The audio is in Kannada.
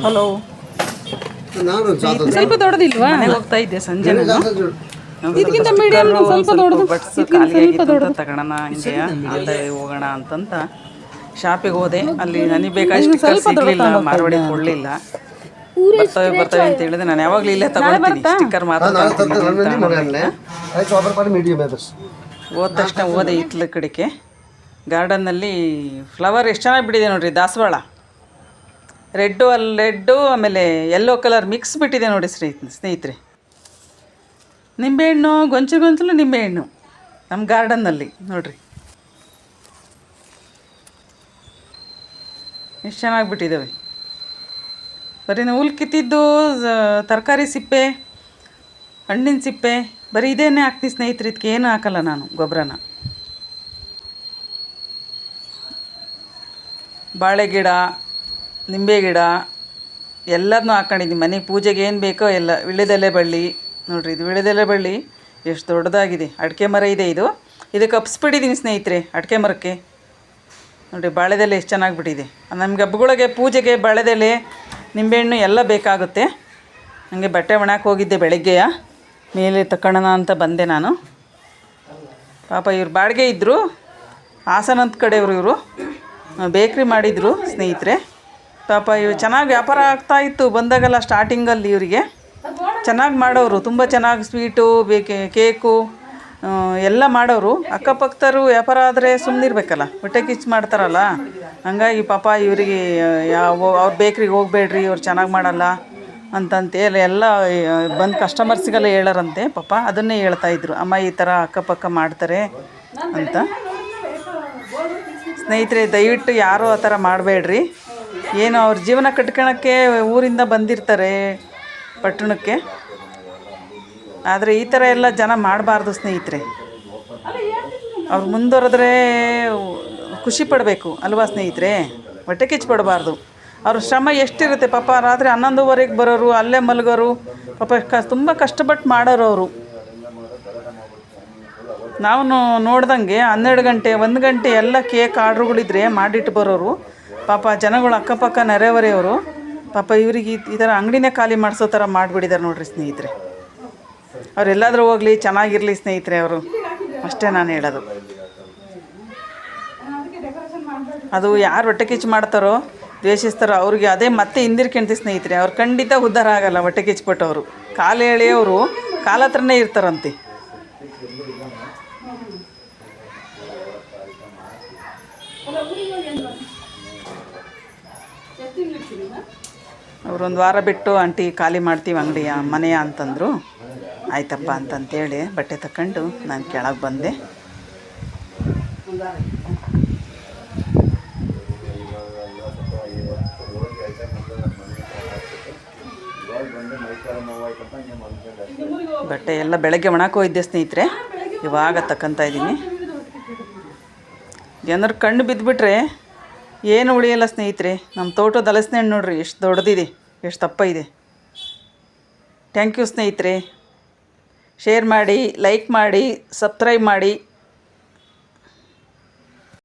ಹಲೋ. ಸ್ವಲ್ಪ ದೊಡ್ಡದಿಲ್ವಾ? ಮನೆಗೆ ಹೋಗ್ತಾ ಇದ್ದೆ ಸಂಜೆ ಇದಕ್ಕಿಂತ ಮೀಡಿಯಂ ಸ್ವಲ್ಪ ದೊಡ್ಡದು. ಬಟ್ಸ್ ಖಾಲಿ ಆಗಿತ್ತು ತಗೋಣ ಹಂಗೆ ಅಲ್ಲೇ ಹೋಗೋಣ ಅಂತಂತ ಶಾಪಿಗೆ ಹೋದೆ. ಅಲ್ಲಿ ನನಗೆ ಬೇಕಾದ ಸ್ಟಿಕ್ಕರ್ ಸಿಗಲಿಲ್ಲ, ಮಾರ್ವಾಡಿ ಕೊಡಲಿಲ್ಲ. ಬರ್ತವೆ ಅಂತ ಹೇಳಿದೆ. ನಾನು ಯಾವಾಗಲೂ ಇಲ್ಲೇ ತಗೊಳ್ತೀನಿ, ಸ್ಟಿಕ್ಕರ್ ಮಾತ್ರ ಹೋದ ತಕ್ಷಣ ಹೋದೆ ಇತ್ಲ ಕಡೆಗೆ. ಗಾರ್ಡನ್ನಲ್ಲಿ ಫ್ಲವರ್ ಎಷ್ಟು ಚೆನ್ನಾಗಿ ಬಿಟ್ಟಿದೆ ನೋಡಿರಿ. ದಾಸವಾಳ ರೆಡ್ಡು ಆಮೇಲೆ ಯೆಲ್ಲೋ ಕಲರ್ ಮಿಕ್ಸ್ ಬಿಟ್ಟಿದೆ ನೋಡಿ ಸ್ನೇಹಿತರೆ. ನಿಂಬೆಹಣ್ಣು ಗೊಂಚಲು ನಿಂಬೆಹಣ್ಣು ನಮ್ಮ ಗಾರ್ಡನ್ನಲ್ಲಿ ನೋಡಿರಿ ಎಷ್ಟು ಚೆನ್ನಾಗಿ ಬಿಟ್ಟಿದ್ದಾವೆ. ಬರೀ ಹುಲ್ ಕಿತ್ತಿದ್ದು, ತರಕಾರಿ ಸಿಪ್ಪೆ, ಹಣ್ಣಿನ ಸಿಪ್ಪೆ, ಬರೀ ಇದೇನೇ ಹಾಕ್ತೀನಿ ಸ್ನೇಹಿತರೆ. ಇದಕ್ಕೆ ಏನೂ ಹಾಕಲ್ಲ ನಾನು ಗೊಬ್ಬರನ. ಬಾಳೆ ಗಿಡ, ನಿಂಬೆ ಗಿಡ ಎಲ್ಲದನ್ನೂ ಹಾಕ್ಕೊಂಡಿದ್ದೀನಿ. ಮನೆಗೆ ಪೂಜೆಗೆ ಏನು ಬೇಕೋ ಎಲ್ಲ. ವಿಳ್ಯದೆಲೆ ಬಳ್ಳಿ ನೋಡಿರಿ, ಇದು ವಿಳ್ಯದೆಲೆ ಬಳ್ಳಿ ಎಷ್ಟು ದೊಡ್ಡದಾಗಿದೆ. ಅಡಿಕೆ ಮರ ಇದೆ, ಇದಕ್ಕೆ ಕಪ್ಸ್ಬಿಟ್ಟಿದ್ದೀನಿ ಸ್ನೇಹಿತರೆ. ಅಡಿಕೆ ಮರಕ್ಕೆ ನೋಡಿರಿ ಬಾಳೆದೆಲೆ ಎಷ್ಟು ಚೆನ್ನಾಗಿ ಬಿಟ್ಟಿದೆ. ನಮಗೆ ಹಬ್ಬಗಳಿಗೆ ಪೂಜೆಗೆ ಬಾಳೆದೆಲೆ, ನಿಂಬೆಹಣ್ಣು ಎಲ್ಲ ಬೇಕಾಗುತ್ತೆ. ನನಗೆ ಬಟ್ಟೆ ಒಣಕ್ಕೆ ಹೋಗಿದ್ದೆ ಬೆಳಗ್ಗೆಯ ಮೇಲೆ ತಗೊಳ್ಳೋಣ ಅಂತ ಬಂದೆ ನಾನು. ಪಾಪ ಇವ್ರು ಬಾಡಿಗೆ ಇದ್ದರು, ಹಾಸನದ ಕಡೆಯವರು. ಇವರು ಬೇಕ್ರಿ ಮಾಡಿದರು ಸ್ನೇಹಿತರೆ. ಪಾಪ ಇವು ಚೆನ್ನಾಗಿ ವ್ಯಾಪಾರ ಆಗ್ತಾಯಿತ್ತು ಬಂದಾಗೆಲ್ಲ. ಸ್ಟಾರ್ಟಿಂಗಲ್ಲಿ ಇವರಿಗೆ ಚೆನ್ನಾಗಿ ಮಾಡೋರು, ತುಂಬ ಚೆನ್ನಾಗಿ ಸ್ವೀಟು ಕೇಕು ಎಲ್ಲ ಮಾಡೋರು. ಅಕ್ಕಪಕ್ಕದವರು ವ್ಯಾಪಾರ ಆದರೆ ಸುಮ್ಮನಿರ್ಬೇಕಲ್ಲ, ಹೊಟ್ಟೆ ಕಿಚ್ಚು ಮಾಡ್ತಾರಲ್ಲ. ಹಂಗಾಗಿ ಪಾಪ ಇವರಿಗೆ ಅವ್ರ ಬೇಕ್ರಿಗೆ ಹೋಗಬೇಡ್ರಿ, ಅವ್ರು ಚೆನ್ನಾಗಿ ಮಾಡಲ್ಲ ಅಂತಂತೇಳಿ ಎಲ್ಲ ಬಂದು ಕಸ್ಟಮರ್ಸಿಗೆಲ್ಲ ಹೇಳೋರಂತೆ. ಪಾಪ ಅದನ್ನೇ ಹೇಳ್ತಾಯಿದ್ರು, ಅಮ್ಮ ಈ ಥರ ಅಕ್ಕಪಕ್ಕ ಮಾಡ್ತಾರೆ ಅಂತ. ಸ್ನೇಹಿತರೆ, ದಯವಿಟ್ಟು ಯಾರೂ ಆ ಥರ ಮಾಡಬೇಡ್ರಿ. ಏನು ಅವ್ರ ಜೀವನ ಕಟ್ಕೊಳಕ್ಕೆ ಊರಿಂದ ಬಂದಿರ್ತಾರೆ ಪಟ್ಟಣಕ್ಕೆ. ಆದರೆ ಈ ಥರ ಎಲ್ಲ ಜನ ಮಾಡಬಾರ್ದು ಸ್ನೇಹಿತರೆ. ಅವ್ರು ಮುಂದುವರೆದ್ರೆ ಖುಷಿ ಪಡಬೇಕು ಅಲ್ವಾ ಸ್ನೇಹಿತರೆ? ಹೊಟ್ಟೆ ಕಿಚ್ಚು ಪಡಬಾರ್ದು. ಅವ್ರ ಶ್ರಮ ಎಷ್ಟಿರುತ್ತೆ ಪಾಪ. ರಾತ್ರಿ 11:30ಗೆ ಬರೋರು, ಅಲ್ಲೇ ಮಲಗೋರು. ಪಾಪ ತುಂಬ ಕಷ್ಟಪಟ್ಟು ಮಾಡೋರು ಅವರು. ನಾವು ನೋಡ್ದಂಗೆ 12 ಗಂಟೆ 1 ಗಂಟೆ ಎಲ್ಲ ಕೇಕ್ ಆರ್ಡ್ರುಗಳಿದ್ರೆ ಮಾಡಿಟ್ಟು ಬರೋರು. ಪಾಪ ಜನಗಳು ಅಕ್ಕಪಕ್ಕ ನೆರೆಹೊರೆಯವರು ಪಾಪ ಇವ್ರಿಗೆ ಈ ಥರ ಅಂಗಡಿನೇ ಖಾಲಿ ಮಾಡಿಸೋ ಥರ ಮಾಡಿಬಿಟ್ಟಿದ್ದಾರೆ ನೋಡಿರಿ ಸ್ನೇಹಿತರೆ. ಅವರೆಲ್ಲಾದರೂ ಹೋಗಲಿ, ಚೆನ್ನಾಗಿರಲಿ ಸ್ನೇಹಿತರೆ ಅವರು, ಅಷ್ಟೇ ನಾನು ಹೇಳೋದು. ಅದು ಯಾರು ಹೊಟ್ಟೆ ಕಿಚ್ಚು ಮಾಡ್ತಾರೋ, ದ್ವೇಷಿಸ್ತಾರೋ ಅವ್ರಿಗೆ ಅದೇ ಮತ್ತೆ ಹಿಂದಿರ್ಕೊಂತೀವಿ ಸ್ನೇಹಿತರೆ. ಅವ್ರು ಖಂಡಿತ ಉದ್ಧಾರ ಆಗಲ್ಲ. ಹೊಟ್ಟೆ ಕಿಚ್ಚುಪಟ್ಟವರು ಕಾಲು ಎಳೆಯವರು ಕಾಲ ಹತ್ರನೇ ಇರ್ತಾರಂತೆ. ಅವ್ರೊಂದು ವಾರ ಬಿಟ್ಟು ಆಂಟಿ ಖಾಲಿ ಮಾಡ್ತೀವಿ ಅಂಗಡಿಯ ಮನೆಯ ಅಂತಂದರು. ಆಯ್ತಪ್ಪ ಅಂತಂತೇಳಿ ಬಟ್ಟೆ ತಗೊಂಡು ನಾನು ಕೆಳಗೆ ಬಂದೆ. ಬಟ್ಟೆ ಎಲ್ಲ ಬೆಳಗ್ಗೆ ಒಣಕ್ಕೆ ಹೋಗಿದ್ದೆ ಸ್ನೇಹಿತರೆ. ಇವಾಗ ತಕ್ಕಂತ ಇದ್ದೀನಿ. ಏನಾದ್ರು ಕಣ್ಣು ಬಿದ್ದುಬಿಟ್ರೆ ಏನು ಉಳಿಯಲ್ಲ ಸ್ನೇಹಿತರೆ. ನಮ್ಮ ತೋಟದ ಹಲಸಿನ ಹಣ್ಣು ನೋಡ್ರಿ ಎಷ್ಟು ದೊಡ್ಡದಿದೆ, ಎಷ್ಟು ದಪ್ಪ ಇದೆ. ಥ್ಯಾಂಕ್ ಯು ಸ್ನೇಹಿತರೆ. ಶೇರ್ ಮಾಡಿ, ಲೈಕ್ ಮಾಡಿ, ಸಬ್ಸ್ಕ್ರೈಬ್ ಮಾಡಿ.